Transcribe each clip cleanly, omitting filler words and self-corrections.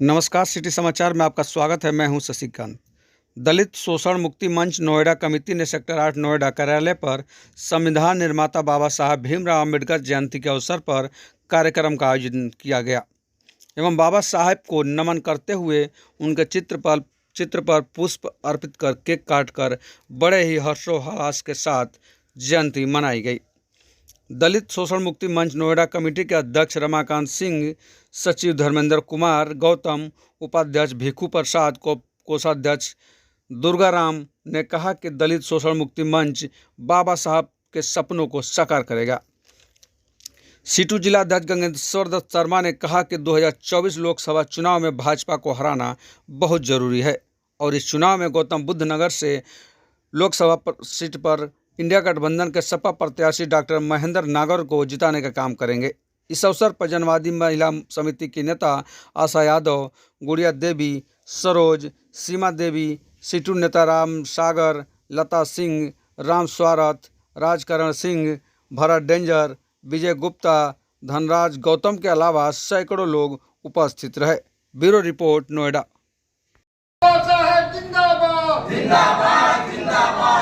नमस्कार, सिटी समाचार में आपका स्वागत है। मैं हूं शशिकांत। दलित शोषण मुक्ति मंच नोएडा कमेटी ने सेक्टर 8 नोएडा कार्यालय पर संविधान निर्माता बाबा साहब भीमराव अम्बेडकर जयंती के अवसर पर कार्यक्रम का आयोजन किया गया एवं बाबा साहब को नमन करते हुए उनके चित्र पर पुष्प अर्पित कर केक काटकर बड़े ही हर्षोल्लास के साथ जयंती मनाई गई। दलित शोषण मुक्ति मंच नोएडा कमेटी के अध्यक्ष रमाकांत सिंह, सचिव धर्मेंद्र कुमार गौतम, उपाध्यक्ष भिखू प्रसाद, कोषाध्यक्ष दुर्गाराम ने कहा कि दलित शोषण मुक्ति मंच बाबा साहब के सपनों को साकार करेगा। सीटू जिला अध्यक्ष गंगेश्वर दत्त शर्मा ने कहा कि 2024 लोकसभा चुनाव में भाजपा को हराना बहुत जरूरी है और इस चुनाव में गौतम बुद्ध नगर से लोकसभा सीट पर इंडिया गठबंधन के सपा प्रत्याशी डॉक्टर महेंद्र नागर को जिताने का काम करेंगे। इस अवसर पर जनवादी महिला समिति की नेता आशा यादव, गुड़िया देवी, सरोज, सीमा देवी, सीटू नेता राम सागर, लता सिंह, राम स्वारथ, राजकरण सिंह, भरत डेंजर, विजय गुप्ता, धनराज गौतम के अलावा सैकड़ों लोग उपस्थित रहे। Bureau report, Noida. जिंदाबाद जिंदाबाद,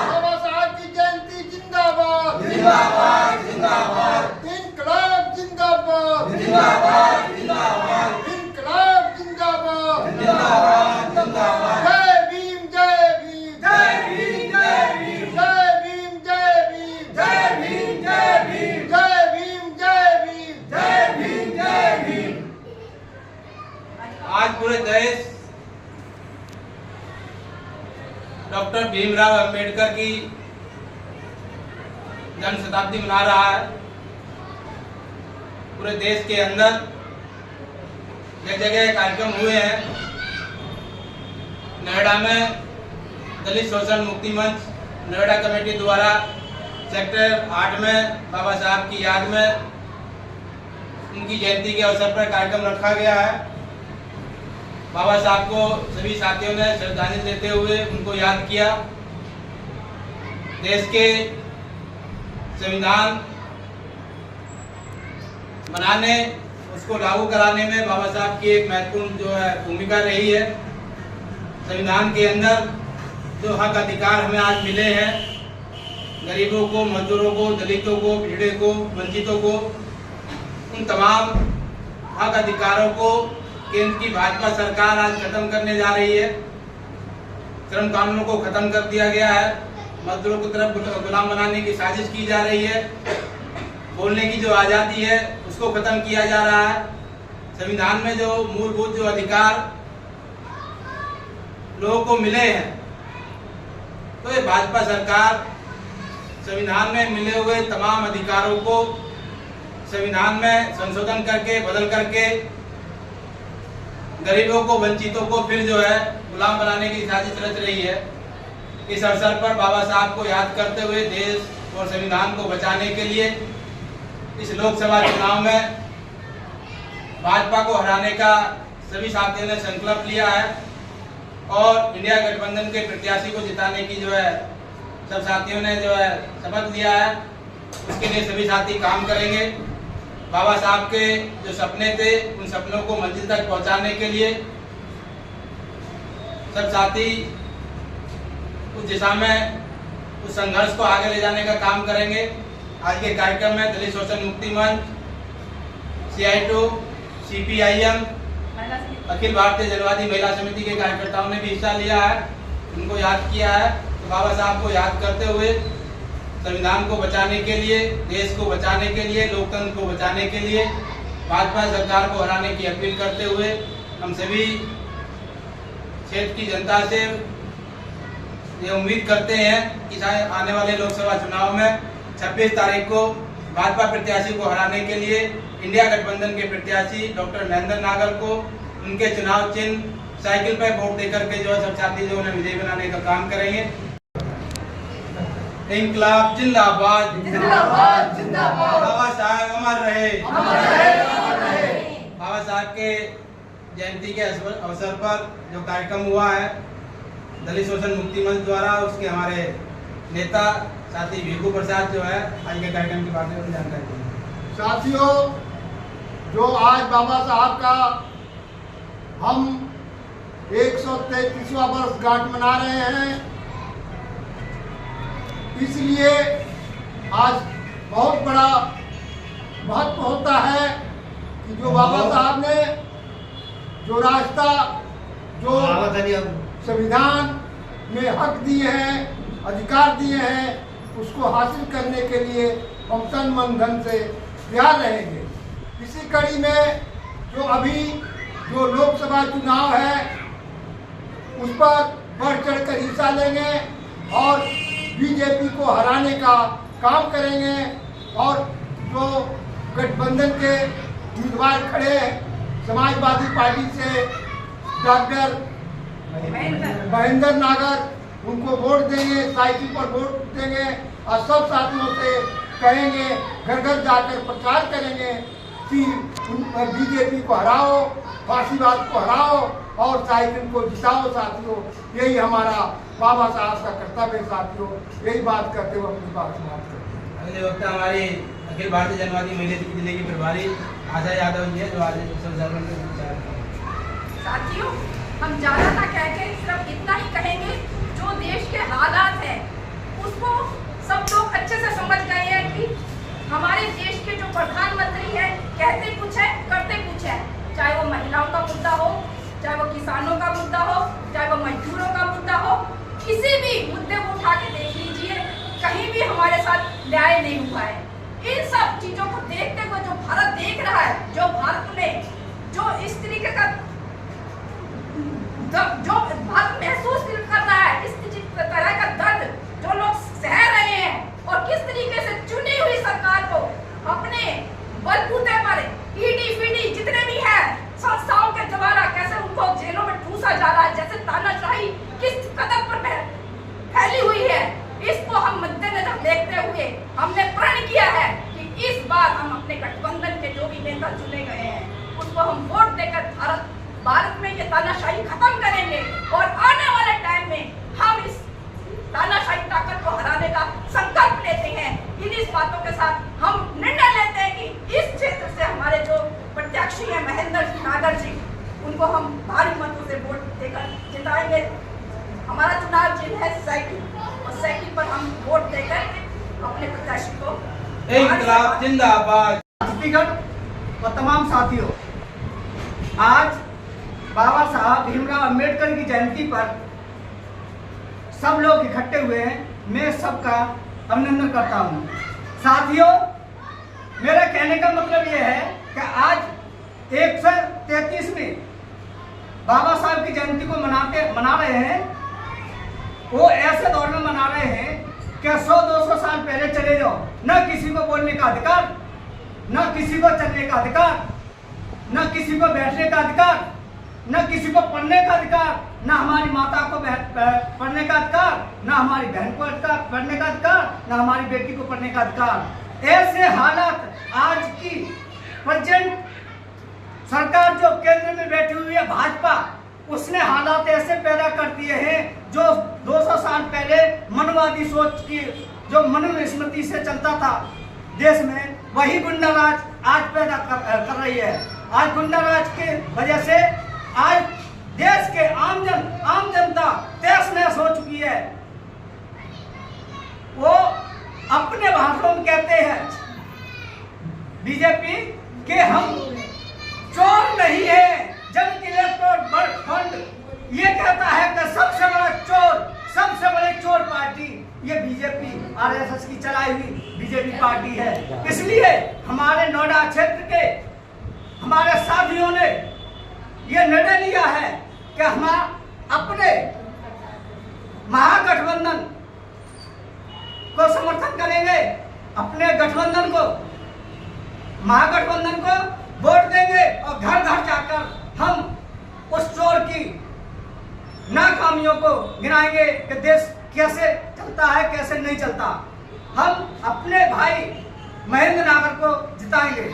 बाबा साहब की जयंती जिंदाबाद जिंदाबाद जिंदाबाद, इनकलाब जिंदाबाद जिंदाबाद जिंदाबाद, इनकलाब जिंदाबाद जिंदाबाद जिंदाबाद, जय भीम जय भीम जय भीम जय भीम जय भीम जय भीम जय भीम जय भीम जय भीम जय भीम जय भीम। आज पूरे देश डॉक्टर भीमराव अंबेडकर की जन्म शताब्दी मना रहा है। पूरे देश के अंदर जगह जगह कार्यक्रम हुए हैं। नोएडा में दलित शोषण मुक्ति मंच नोएडा कमेटी द्वारा सेक्टर 8 में बाबा साहब की याद में उनकी जयंती के अवसर पर कार्यक्रम रखा गया है। बाबा साहब को सभी साथियों ने श्रद्धांजलि देते हुए उनको याद किया। देश के संविधान बनाने, उसको लागू कराने में बाबा साहब की एक महत्वपूर्ण भूमिका रही है। संविधान के अंदर जो हक अधिकार हमें आज मिले हैं, गरीबों को, मजदूरों को, दलितों को, पिछड़े को, वंचितों को, उन तमाम हक अधिकारों को केंद्र की भाजपा सरकार आज खत्म करने जा रही है। श्रम कानूनों को खत्म कर दिया गया है। मजदूरों की तरफ गुलाम बनाने की साजिश की जा रही है। बोलने की जो आज़ादी है उसको खत्म किया जा रहा है। संविधान में जो मूलभूत जो अधिकार लोगों को मिले हैं, तो ये भाजपा सरकार संविधान में मिले हुए तमाम अधिकारों को संविधान में संशोधन करके, बदल करके गरीबों को, वंचितों को फिर गुलाम बनाने की साजिश रच रही है। इस अवसर पर बाबा साहब को याद करते हुए देश और संविधान को बचाने के लिए इस लोकसभा चुनाव में भाजपा को हराने का सभी साथियों ने संकल्प लिया है और इंडिया गठबंधन के प्रत्याशी को जिताने की सब साथियों ने शपथ लिया है। उसके लिए सभी साथी काम करेंगे। बाबा साहब के जो सपने थे, उन सपनों को मंजिल तक पहुंचाने के लिए सब साथी उस दिशा में उस संघर्ष को आगे ले जाने का काम करेंगे। आज के कार्यक्रम में दलित शोषण मुक्ति मंच, CI2, CPIM, अखिल भारतीय जनवादी महिला समिति के कार्यकर्ताओं ने भी हिस्सा लिया है, उनको याद किया है। तो बाबा साहब को याद करते हुए संविधान को बचाने के लिए, देश को बचाने के लिए, लोकतंत्र को बचाने के लिए भाजपा सरकार को हराने की अपील करते हुए हम सभी क्षेत्र की जनता से ये उम्मीद करते हैं कि आने वाले लोकसभा चुनाव में 26 तारीख को भाजपा प्रत्याशी को हराने के लिए इंडिया गठबंधन के प्रत्याशी डॉक्टर महेंद्र नागर को उनके चुनाव चिन्ह साइकिल पर वोट देकर के सब साथी उन्हें विजयी बनाने का काम करेंगे। इनकलाब जिंदाबाद जिंदाबाद जिंदाबाद, बाबा साहब अमर रहे अमर रहे अमर रहे। बाबा साहब के जयंती के अवसर पर जो कार्यक्रम हुआ है दलित शोषण मुक्ति मंच द्वारा, उसके हमारे नेता साथी भिखू प्रसाद आज के कार्यक्रम के बारे में जानकारी देंगे। साथियों, जो आज बाबा साहब का हम 133वां वर्षगांठ मना रहे हैं। इसलिए आज बहुत बड़ा महत्व होता है कि जो बाबा साहब ने जो रास्ता, जो संविधान में हक दिए हैं, अधिकार दिए हैं, उसको हासिल करने के लिए हम तन मन धन से तैयार रहेंगे। इसी कड़ी में जो अभी जो लोकसभा चुनाव है उस पर बढ़ चढ़कर हिस्सा लेंगे और बीजेपी को हराने का काम करेंगे। और जो गठबंधन के उम्मीदवार खड़े हैं समाजवादी पार्टी से डॉक्टर महेंद्र नागर, उनको वोट देंगे, साइकिल पर वोट देंगे और सब साथियों से कहेंगे, घर घर जाकर प्रचार करेंगे कि बीजेपी को हराओ, फांसीवाद को हराओ और साइकिल को जिताओ साथियों। यही हमारा बाबा साहब का कर्तव्य है साथियों। यही बात करते हुए अपनी बात समाप्त करते हैं। अगले वक्त हमारी अखिल भारतीय जनवादी महिला जिले की प्रभारी आशा यादव जी है जो आज साथियों, हम ज्यादा ना कह के सिर्फ इतना ही कहेंगे, जो देश के हालात हैं उसको सब लोग अच्छे से समझ गए हैं कि हमारे देश के जो प्रधानमंत्री हैं कहते कुछ है करते कुछ है। चाहे वो महिलाओं का मुद्दा हो, चाहे वो किसानों का मुद्दा हो, चाहे वो मजदूरों का मुद्दा हो, किसी भी मुद्दे को उठा के देख लीजिए, कहीं भी हमारे साथ न्याय नहीं हुआ है। इन सब चीजों को देखते हुए जो भारत देख रहा है, जो भारत में जो इस तरीके का जो भारत महसूस कर रहा है, इस तरह का दर्द जो लोग सह रहे हैं और किस तरीके से चुनी हुई सरकार को अपने बलबूते पर ईडी जितने भी हैं संस्थाओं के द्वारा कैसे उनको जेलों में ठूसा जा रहा है, जैसे तानाशाही किस कदर पर फैली हुई है, इसको हम मद्देनजर देखते हुए हमने प्रण किया है कि इस बार हम अपने गठबंधन के जो भी नेता चुने गए हैं उसको हम वोट देकर भारत में ये तानाशाही खत्म करेंगे और आने वाले टाइम में हम इस तानाशाही ताकत को हराने का संकल्प लेते हैं। इन्हीं बातों के साथ हम निर्णय लेते हैं कि इस क्षेत्र से हमारे जो प्रत्याशी हैं महेंद्र नागर जी, उनको हम भारी मतों से वोट देकर जिताएंगे। हमारा चुनाव चिन्ह है साइकिल और साइकिल पर हम वोट देकर अपने प्रत्याशी को इंकलाब जिंदाबाद। और तमाम साथियों, आज बाबा साहब भीमराव अंबेडकर की जयंती पर सब लोग इकट्ठे हुए हैं। मैं सबका अभिनंदन करता हूं। साथियों, मेरे कहने का मतलब यह है कि आज 133 बाबा साहब की जयंती को मना रहे हैं। वो ऐसे दौर में मना रहे हैं कि 100-200 साल पहले चले जाओ, न किसी को बोलने का अधिकार, न किसी को चलने का अधिकार, न किसी को बैठने का अधिकार, न किसी को पढ़ने का अधिकार, न हमारी माता को पढ़ने का अधिकार, न हमारी बहन को पढ़ने का अधिकार, न हमारी बेटी को पढ़ने का अधिकार। ऐसे हालात आज की प्रेजेंट सरकार जो केंद्र में बैठी हुई है भाजपा, उसने हालात ऐसे पैदा कर दिए हैं जो 200 साल पहले मनवादी सोच की जो मनुस्मृति से चलता था देश में, वही गुंडा राज आज पैदा कर रही है। आज गुंडा राज की वजह से आज देश के आम जनता तहस नहस हो चुकी है। वो अपने भाषणों में कहते हैं बीजेपी के हम चोर नहीं है, जन इलेक्टोरल फंड ये कहता है कि सबसे बड़ा चोर, सबसे बड़े चोर पार्टी ये बीजेपी आरएसएस की चलाई हुई बीजेपी पार्टी है। इसलिए हमारे नोएडा क्षेत्र के हमारे साथियों ने ये निर्णय लिया है कि हम अपने महागठबंधन को समर्थन करेंगे, अपने गठबंधन को महागठबंधन को वोट देंगे और घर घर जाकर हम उस चोर की नाकामियों को गिनाएंगे कि देश कैसे चलता है कैसे नहीं चलता। हम अपने भाई महेंद्र नागर को जिताएंगे।